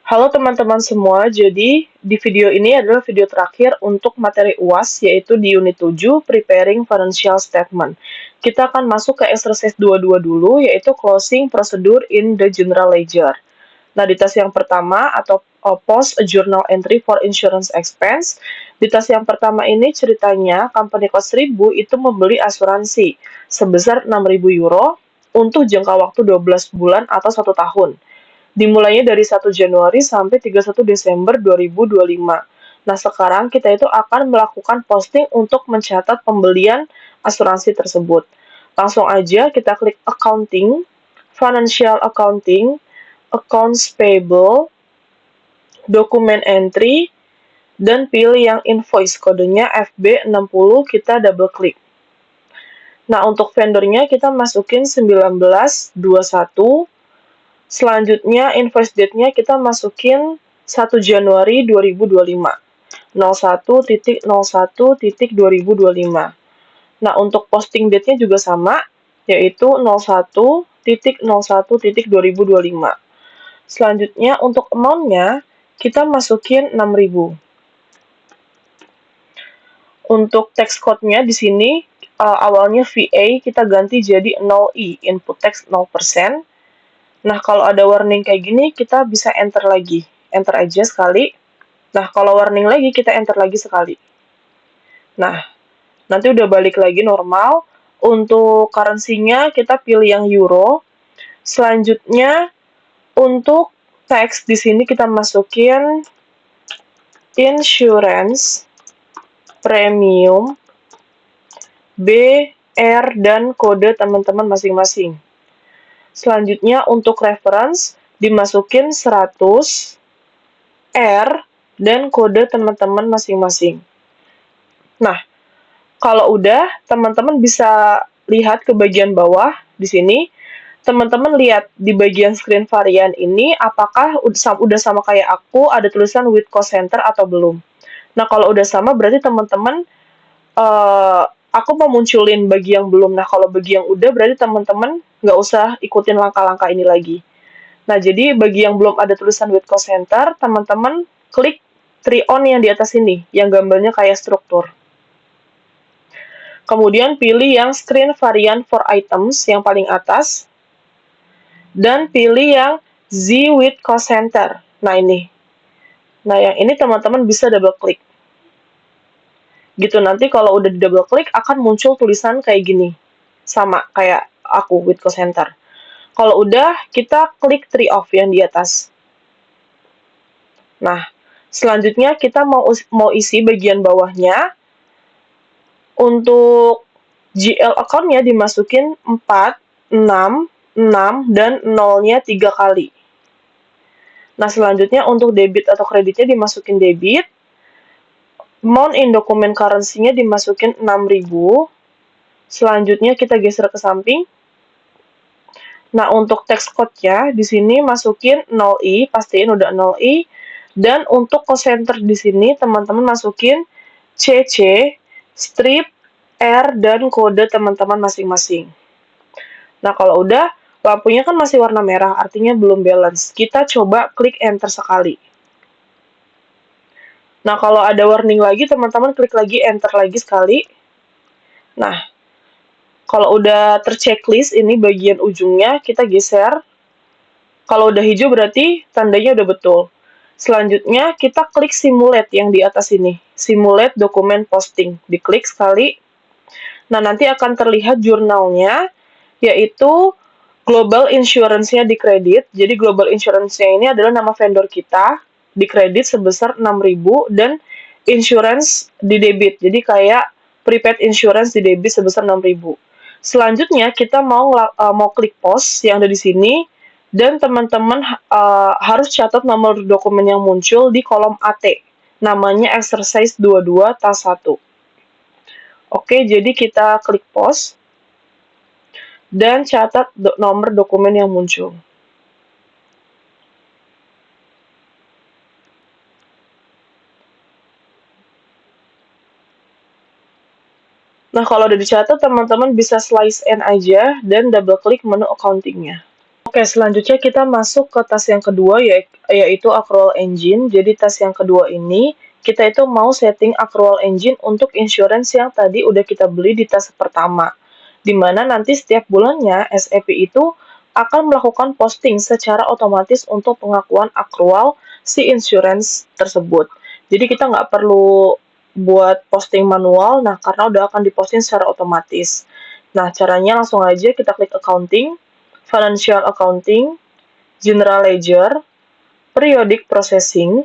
Halo teman-teman semua, jadi di video ini adalah video terakhir untuk materi UAS, yaitu di unit 7, Preparing Financial Statement. Kita akan masuk ke exercise 22 dulu, yaitu Closing Procedure in the General Ledger. Nah, di tas yang pertama, atau Post a Journal Entry for Insurance Expense, di tas yang pertama ini ceritanya, company cost 1000 itu membeli asuransi sebesar 6.000 euro untuk jangka waktu 12 bulan atau 1 tahun. Dimulainya dari 1 Januari sampai 31 Desember 2025. Nah, sekarang kita itu akan melakukan posting untuk mencatat pembelian asuransi tersebut. Langsung aja kita klik Accounting, Financial Accounting, Accounts Payable, Document Entry, dan pilih yang invoice, kodenya FB60, kita double klik. Nah, untuk vendornya kita masukin 1921. Selanjutnya, invoice date-nya kita masukin 1 Januari 2025. 01.01.2025. Nah, untuk posting date-nya juga sama, yaitu 01.01.2025. Selanjutnya, untuk amount-nya, kita masukin 6.000. Untuk text code-nya di sini, awalnya VA kita ganti jadi 0i, input text 0%. Nah, kalau ada warning kayak gini, kita bisa enter lagi. Enter aja sekali. Nah, kalau warning lagi, kita enter lagi sekali. Nah, nanti udah balik lagi normal. Untuk currency-nya, kita pilih yang euro. Selanjutnya, untuk teks di sini kita masukin insurance, premium, B, R, dan kode teman-teman masing-masing. Selanjutnya untuk reference dimasukin 100, R, dan kode teman-teman masing-masing. Nah, kalau udah, teman-teman bisa lihat ke bagian bawah di sini. Teman-teman lihat di bagian screen varian ini, apakah udah sama kayak aku, ada tulisan with cost center atau belum. Nah, kalau udah sama, berarti teman-teman aku mau munculin bagi yang belum. Nah, kalau bagi yang udah, berarti teman-teman nggak usah ikutin langkah-langkah ini lagi. Nah, jadi bagi yang belum ada tulisan with cost center, teman-teman klik three on yang di atas ini, yang gambarnya kayak struktur. Kemudian pilih yang screen variant for items yang paling atas, dan pilih yang Z with cost center. Nah, ini. Nah, yang ini teman-teman bisa double klik. Gitu, nanti kalau udah di double klik, akan muncul tulisan kayak gini. Sama kayak aku with cost center. Kalau udah, kita klik tree off yang di atas. Nah, selanjutnya kita mau isi bagian bawahnya. Untuk GL account-nya dimasukin 4, 6, 6, dan 0-nya 3 kali. Nah, selanjutnya untuk debit atau kreditnya dimasukin debit. Amount in document currency-nya dimasukin 6.000. Selanjutnya kita geser ke samping. Nah, untuk text code-nya di sini masukin 0i, pastiin udah 0i. Dan untuk cost center di sini teman-teman masukin CC, strip, R, dan kode teman-teman masing-masing. Nah, kalau udah, lampunya kan masih warna merah, artinya belum balance. Kita coba klik enter sekali. Nah, kalau ada warning lagi, teman-teman klik lagi enter lagi sekali. Nah, kalau udah terchecklist ini bagian ujungnya, kita geser. Kalau udah hijau berarti tandanya udah betul. Selanjutnya, kita klik simulate yang di atas ini. Simulate dokumen posting. Diklik sekali. Nah, nanti akan terlihat jurnalnya, yaitu Global Insurance-nya di kredit. Jadi Global Insurance-nya ini adalah nama vendor kita, di kredit sebesar 6.000, dan insurance di debit. Jadi kayak prepaid insurance di debit sebesar 6.000. Selanjutnya kita mau klik post yang ada di sini, dan teman-teman harus catat nomor dokumen yang muncul di kolom AT. Namanya exercise 22 tas 1. Oke, jadi kita klik post dan catat nomor dokumen yang muncul. Nah, kalau udah dicatat, teman-teman bisa slice and aja dan double klik menu accounting-nya. Oke, selanjutnya kita masuk ke task yang kedua, yaitu accrual engine. Jadi task yang kedua ini, kita itu mau setting accrual engine untuk insurance yang tadi udah kita beli di task pertama. Dimana nanti setiap bulannya SAP itu akan melakukan posting secara otomatis untuk pengakuan accrual si insurance tersebut. Jadi kita nggak perlu buat posting manual, nah karena udah akan diposting secara otomatis. Nah, caranya langsung aja kita klik accounting, financial accounting, general ledger, periodic processing,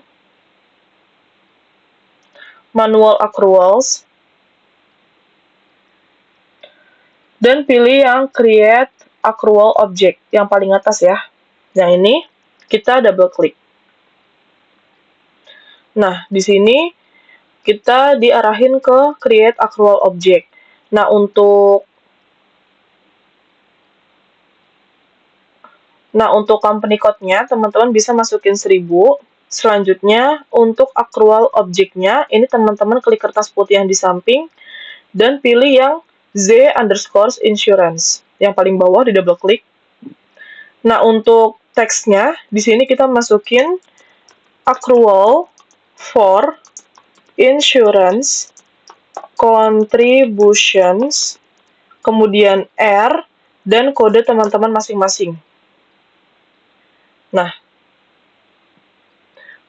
manual accruals, dan pilih yang create accrual object yang paling atas ya. Yang ini kita double klik. Nah, di sini kita diarahin ke create accrual object. Nah, untuk company code-nya, teman-teman bisa masukin 1000. Selanjutnya, untuk accrual object-nya, ini teman-teman klik kertas putih yang di samping, dan pilih yang Z underscore insurance. Yang paling bawah di double klik. Nah, untuk teksnya, di sini kita masukin accrual for insurance contributions, kemudian R, dan kode teman-teman masing-masing. Nah,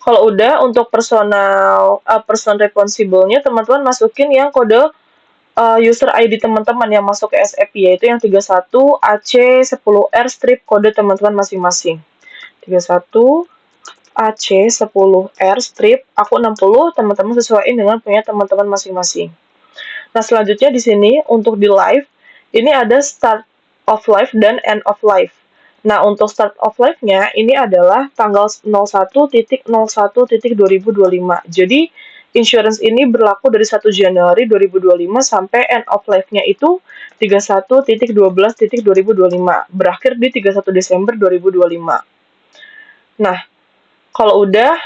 kalau udah untuk person responsible-nya, teman-teman masukin yang kode user ID teman-teman yang masuk ke SAP, yaitu yang 31 AC10R strip kode teman-teman masing-masing. 31 AC10R strip, aku 60, teman-teman sesuaiin dengan punya teman-teman masing-masing. Nah, selanjutnya di sini untuk di live, ini ada start of life dan end of life. Nah, untuk start of life-nya ini adalah tanggal 01.01.2025. Jadi, insurance ini berlaku dari 1 Januari 2025 sampai end of life-nya itu 31.12.2025. Berakhir di 31 Desember 2025. Nah, kalau udah,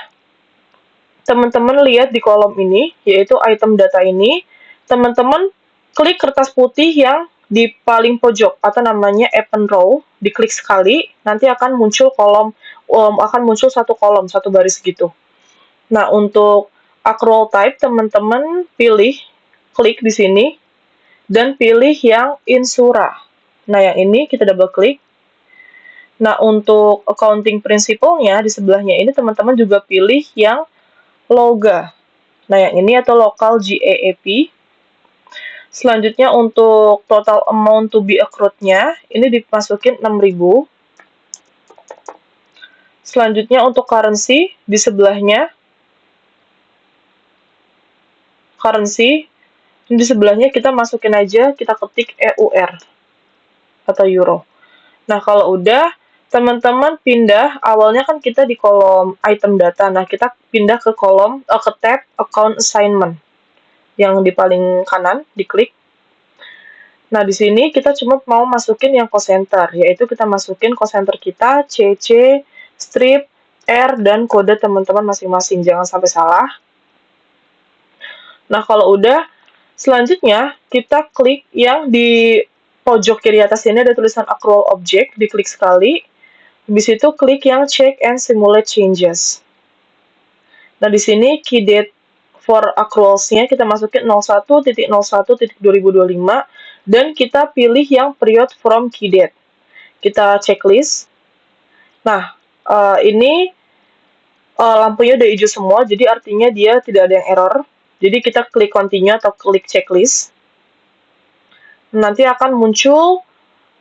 teman-teman lihat di kolom ini, yaitu item data ini, teman-teman klik kertas putih yang di paling pojok atau namanya Append Row, diklik sekali, nanti akan muncul satu kolom, satu baris gitu. Nah, untuk accrual type, teman-teman klik di sini, dan pilih yang Insura. Nah, yang ini kita double klik. Nah, untuk accounting principle-nya, di sebelahnya ini teman-teman juga pilih yang LOGA. Nah, yang ini atau local GAAP. Selanjutnya untuk total amount to be accrued-nya, ini dimasukin 6.000. Selanjutnya untuk currency, di sebelahnya, di sebelahnya kita masukin aja, kita ketik EUR atau euro. Nah, kalau udah, teman-teman pindah, awalnya kan kita di kolom item data, nah kita pindah ke tab account assignment. Yang di paling kanan, diklik. Nah, di sini kita cuma mau masukin yang cost center, yaitu kita masukin cost center kita, CC, strip, R, dan kode teman-teman masing-masing. Jangan sampai salah. Nah, kalau udah, selanjutnya kita klik yang di pojok kiri atas ini ada tulisan accrual object, diklik sekali. Habis itu klik yang check and simulate changes. Nah, di sini key date for accruals-nya kita masukin 01.01.2025 dan kita pilih yang period from key date. Kita checklist. Nah, ini lampunya udah hijau semua, jadi artinya dia tidak ada yang error. Jadi kita klik continue atau klik checklist. Nanti akan muncul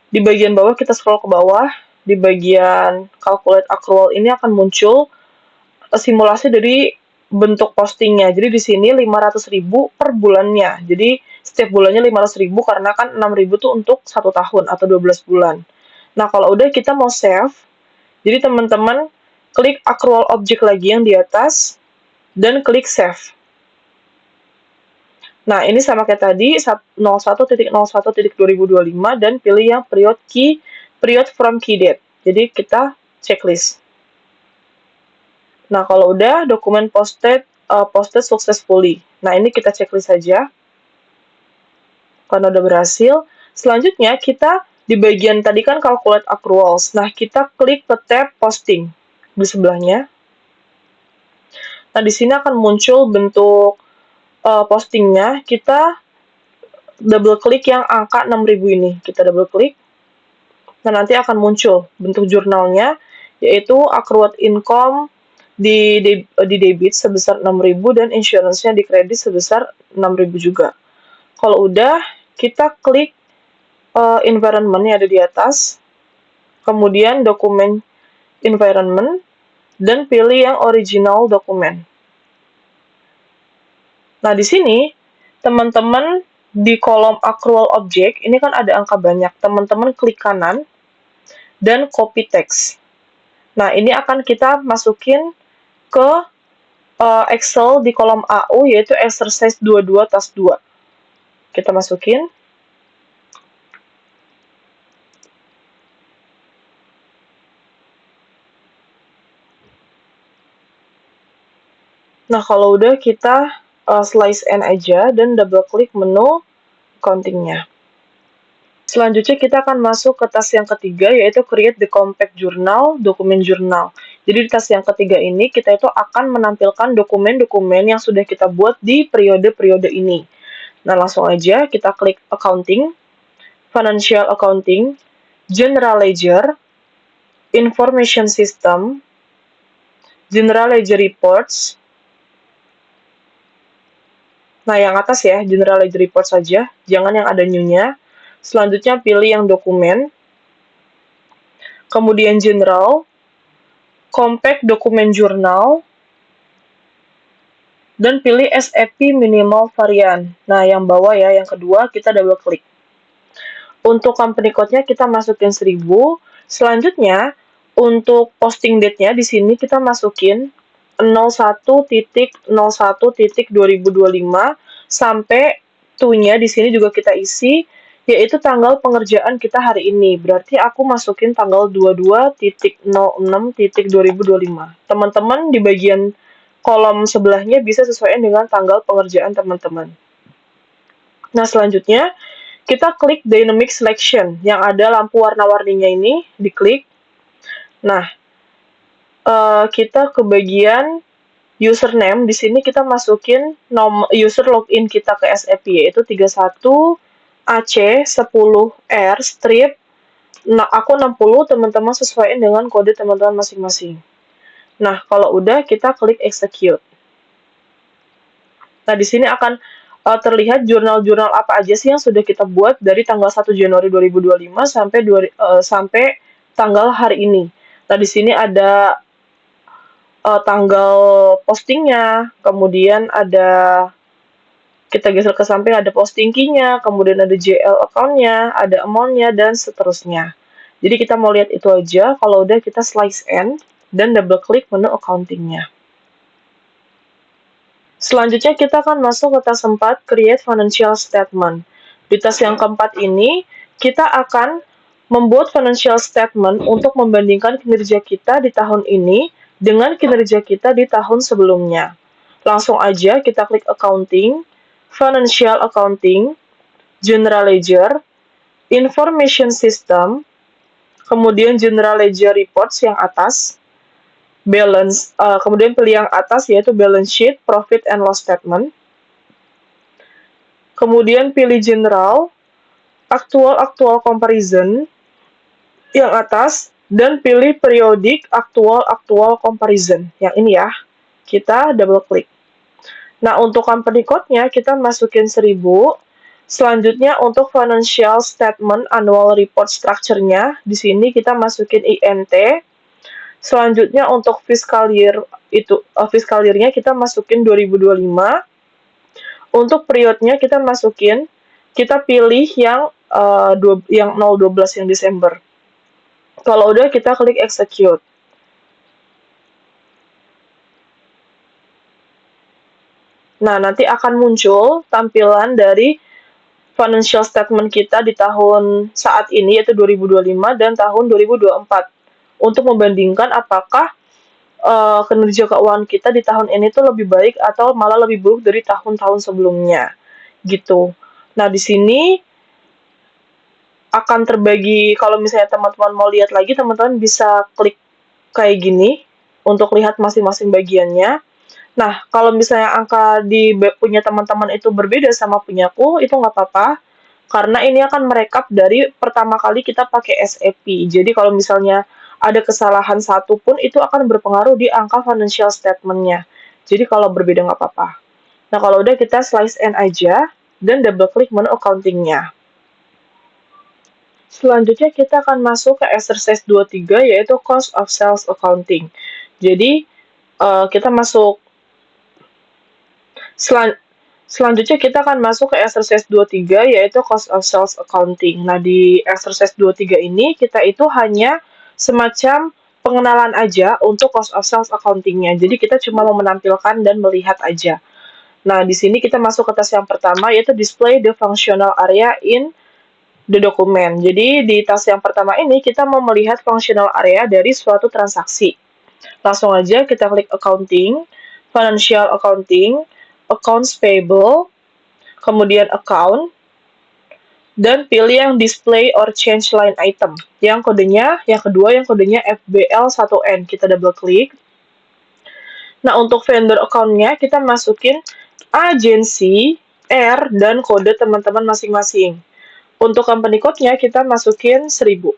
di bagian bawah, kita scroll ke bawah, di bagian calculate accrual ini akan muncul simulasi dari bentuk postingnya. Jadi di sini 500.000 per bulannya. Jadi setiap bulannya 500.000 karena kan 6.000 itu untuk 1 tahun atau 12 bulan. Nah, kalau udah kita mau save, jadi teman-teman klik accrual object lagi yang di atas dan klik save. Nah, ini sama kayak tadi 01.01.2025 dan pilih yang period from key date. Jadi kita checklist. Nah, kalau udah dokumen posted successfully. Nah, ini kita checklist saja. Karena udah berhasil. Selanjutnya kita Di bagian tadi kan calculate accruals. Nah, kita klik ke tab posting di sebelahnya. Nah, di sini akan muncul bentuk postingnya. Kita double klik yang angka 6.000 ini. Kita double klik. Nah, nanti akan muncul bentuk jurnalnya, yaitu accrued income di debit sebesar 6.000 dan insurance-nya di kredit sebesar 6.000 juga. Kalau udah, kita klik environment yang ada di atas, kemudian dokumen environment, dan pilih yang original dokumen. Nah, di sini, teman-teman di kolom accrual object, ini kan ada angka banyak. Teman-teman klik kanan, dan copy text. Nah, ini akan kita masukin ke Excel di kolom AU, yaitu exercise 22 task 2. Kita masukin. Nah, kalau udah kita slice N aja dan double klik menu counting-nya. Selanjutnya kita akan masuk ke task yang ketiga, yaitu create the compact journal, dokumen jurnal. Jadi di task yang ketiga ini kita itu akan menampilkan dokumen-dokumen yang sudah kita buat di periode-periode ini. Nah, langsung aja kita klik accounting, financial accounting, general ledger, information system, general ledger reports. Nah, yang atas ya, general ledger reports saja, jangan yang ada new-nya. Selanjutnya pilih yang dokumen, kemudian general, compact dokumen jurnal, dan pilih SAP minimal varian. Nah, yang bawah ya, yang kedua kita double klik. Untuk company code-nya kita masukin 1000. Selanjutnya, untuk posting date-nya di sini kita masukin 01.01.2025 sampai to-nya di sini juga kita isi, yaitu tanggal pengerjaan kita hari ini. Berarti aku masukin tanggal 22.06.2025. Teman-teman di bagian kolom sebelahnya bisa sesuaikan dengan tanggal pengerjaan teman-teman. Nah, selanjutnya kita klik dynamic selection yang ada lampu warna-warninya ini, diklik. Nah, kita ke bagian username, di sini kita masukin user login kita ke SAP, yaitu 31AC10R strip. Nah, aku 60, teman-teman sesuaikan dengan kode teman-teman masing-masing. Nah, kalau udah, kita klik execute. Nah, di sini akan terlihat jurnal-jurnal apa aja sih yang sudah kita buat dari tanggal 1 Januari 2025 sampai tanggal hari ini. Nah, di sini ada tanggal postingnya, kemudian ada, kita geser ke samping, ada posting key-nya, kemudian ada JL account-nya, ada amount-nya, dan seterusnya. Jadi kita mau lihat itu aja, kalau udah kita slice N, dan double klik menu accounting-nya. Selanjutnya kita akan masuk ke task 4, create financial statement. Di task yang keempat ini, kita akan membuat financial statement untuk membandingkan kinerja kita di tahun ini dengan kinerja kita di tahun sebelumnya. Langsung aja kita klik accounting, financial accounting, general ledger, information system, kemudian general ledger reports yang atas, balance, kemudian pilih yang atas yaitu balance sheet, profit and loss statement. Kemudian pilih general, actual comparison yang atas, dan pilih periodic actual comparison. Yang ini ya, kita double klik. Nah, untuk company code-nya kita masukin 1000. Selanjutnya untuk financial statement annual report structure-nya, di sini kita masukin INT. Selanjutnya untuk fiscal year itu fiscal year-nya kita masukin 2025. Untuk periodnya kita masukin, kita pilih yang 012 yang Desember. Kalau udah kita klik execute. Nah, nanti akan muncul tampilan dari financial statement kita di tahun saat ini, yaitu 2025 dan tahun 2024. Untuk membandingkan apakah kinerja keuangan kita di tahun ini tuh lebih baik atau malah lebih buruk dari tahun-tahun sebelumnya. Gitu. Nah, di sini akan terbagi, kalau misalnya teman-teman mau lihat lagi, teman-teman bisa klik kayak gini untuk lihat masing-masing bagiannya. Nah, kalau misalnya angka di punya teman-teman itu berbeda sama punyaku, itu nggak apa-apa, karena ini akan merekap dari pertama kali kita pakai SAP. Jadi kalau misalnya ada kesalahan satu pun, itu akan berpengaruh di angka financial statement-nya. Jadi kalau berbeda nggak apa-apa. Nah, kalau udah kita slice and aja, dan double klik menu accounting-nya. Selanjutnya kita akan masuk ke exercise 23 yaitu cost of sales accounting. Jadi kita masuk selanjutnya kita akan masuk ke exercise 23 yaitu cost of sales accounting. Nah, di exercise 23 ini kita itu hanya semacam pengenalan aja untuk cost of sales accounting-nya. Jadi kita cuma mau menampilkan dan melihat aja. Nah, di sini kita masuk ke task yang pertama yaitu display the functional area in the document. Jadi di task yang pertama ini kita mau melihat functional area dari suatu transaksi. Langsung aja kita klik accounting, financial accounting, accounts payable, kemudian account, dan pilih yang display or change line item. Yang kodenya FBL1N. Kita double klik. Nah, untuk vendor account-nya kita masukin agensi, R, dan kode teman-teman masing-masing. Untuk company code-nya kita masukin 1000.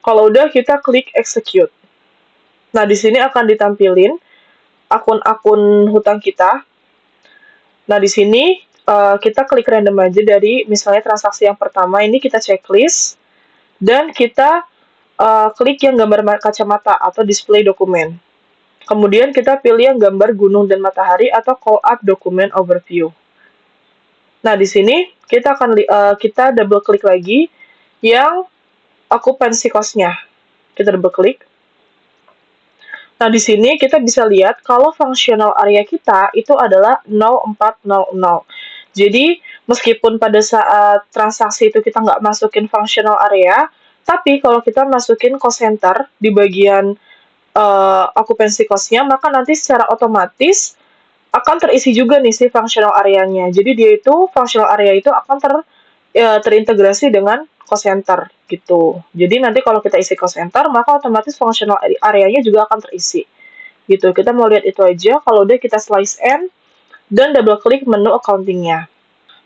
Kalau udah kita klik execute. Nah, di sini akan ditampilin akun-akun hutang kita. Nah, di sini kita klik random aja dari misalnya transaksi yang pertama ini kita checklist dan kita klik yang gambar kacamata atau display dokumen. Kemudian kita pilih yang gambar gunung dan matahari atau call up document overview. Nah, di sini kita akan kita double klik lagi yang occupancy cost-nya. Kita double klik. Nah, di sini kita bisa lihat kalau functional area kita itu adalah 0400. Jadi, meskipun pada saat transaksi itu kita nggak masukin functional area, tapi kalau kita masukin cost center di bagian occupancy cost-nya, maka nanti secara otomatis akan terisi juga nih si functional area-nya. Jadi dia itu functional area itu akan terintegrasi dengan cost center gitu. Jadi nanti kalau kita isi cost center, maka otomatis functional area-nya juga akan terisi. Gitu. Kita mau lihat itu aja. Kalau udah kita slice and dan double klik menu accounting-nya.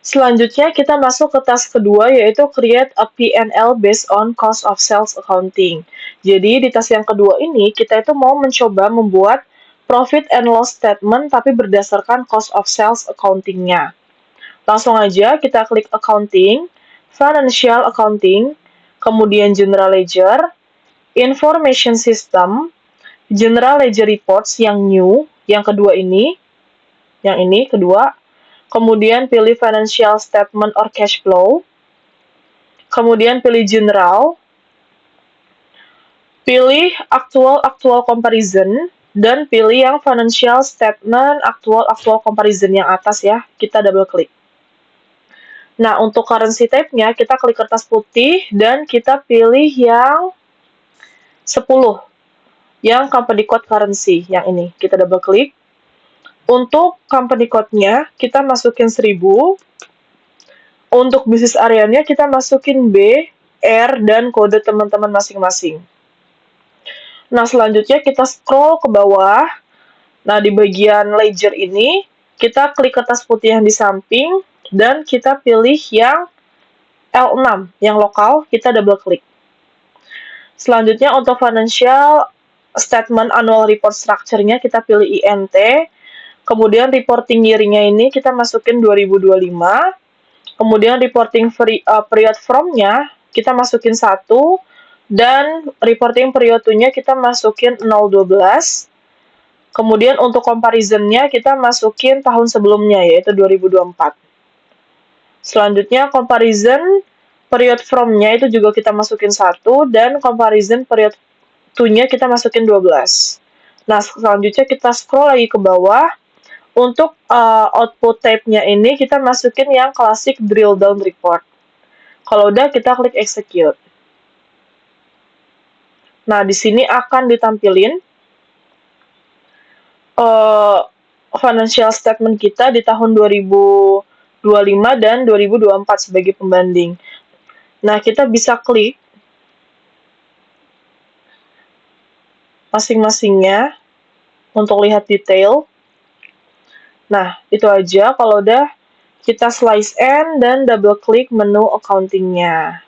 Selanjutnya kita masuk ke task kedua yaitu create a P&L based on cost of sales accounting. Jadi di task yang kedua ini kita itu mau mencoba membuat profit and loss statement tapi berdasarkan cost of sales accounting-nya. Langsung aja kita klik accounting, financial accounting, kemudian general ledger, information system, general ledger reports yang new, yang kedua ini, kedua, kemudian pilih financial statement or cash flow, kemudian pilih general, pilih actual comparison, dan pilih yang financial statement actual comparison yang atas ya, kita double klik. Nah, untuk currency type-nya, kita klik kertas putih dan kita pilih yang 10. Yang company code currency, yang ini. Kita double klik. Untuk company code-nya, kita masukin 1000. Untuk bisnis area-nya, kita masukin B, R, dan kode teman-teman masing-masing. Nah, selanjutnya kita scroll ke bawah. Nah, di bagian ledger ini, kita klik kertas putih yang di samping, dan kita pilih yang L6, yang lokal, kita double klik. Selanjutnya untuk financial statement annual report structure-nya kita pilih INT. Kemudian reporting year-nya ini kita masukin 2025. Kemudian reporting period from-nya kita masukin 1. Dan reporting period to-nya kita masukin 012. Kemudian untuk comparison-nya kita masukin tahun sebelumnya yaitu 2024. Selanjutnya comparison period from-nya itu juga kita masukin 1 dan comparison period to-nya kita masukin 12. Nah, selanjutnya kita scroll lagi ke bawah. Untuk output type-nya ini kita masukin yang classic drill down report. Kalau udah kita klik execute. Nah, di sini akan ditampilin financial statement kita di tahun 2024 2025 dan 2024 sebagai pembanding. Nah, kita bisa klik masing-masingnya untuk lihat detail. Nah, itu aja kalau udah kita slice and dan double klik menu accounting-nya.